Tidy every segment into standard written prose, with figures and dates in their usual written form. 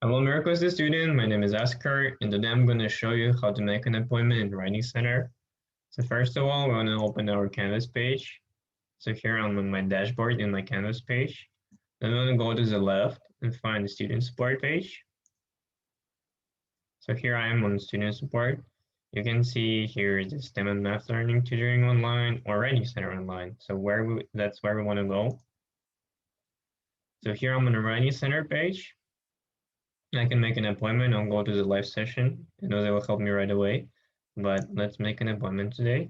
Hello, MiraCosta student. My name is Oscar, and today I'm going to show you how to make an appointment in Writing Center. So first of all, we're going to open our Canvas page. So here I'm on my dashboard in my Canvas page. Then I'm going to go to the left and find the student support page. So here I am on student support. You can see here is the STEM and Math Learning Tutoring Online or Writing Center Online. So that's where we want to go. So here I'm on the Writing Center page. I can make an appointment. I'll go to the live session. I know they will help me right away, but let's make an appointment today.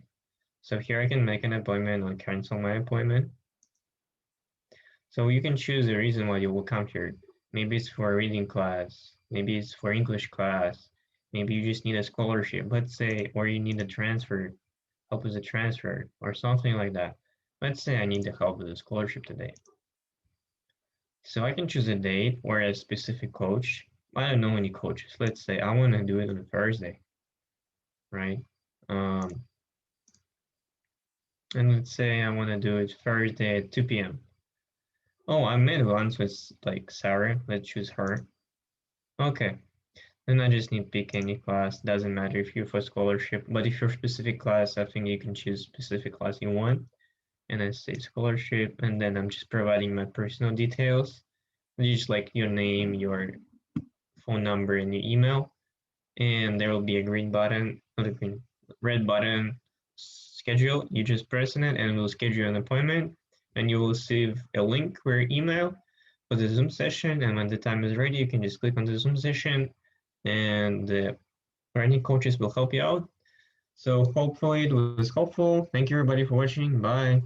So here I can make an appointment or cancel my appointment. So you can choose the reason why you will come here. Maybe it's for a reading class. Maybe it's for English class. Maybe you just need a scholarship, let's say, or you need a transfer, help with a transfer or something like that. Let's say I need the help with a scholarship today. So I can choose a date or a specific coach. I don't know any coaches. Let's say I want to do it on Thursday, right? And let's say I want to do it Thursday at 2 p.m. Oh, I made once with like Sarah. Let's choose her. Okay. Then I just need to pick any class. Doesn't matter if you're for scholarship, but if you're specific class, I think you can choose specific class you want. And I say scholarship, and then I'm just providing my personal details. Just like your name, your phone number, and your email. And there will be a green button, not a green, red button, schedule. You just press on it and it will schedule an appointment, and you will receive a link for your email for the Zoom session. And when the time is ready, you can just click on the Zoom session, and the learning coaches will help you out. So hopefully it was helpful. Thank you everybody for watching. Bye.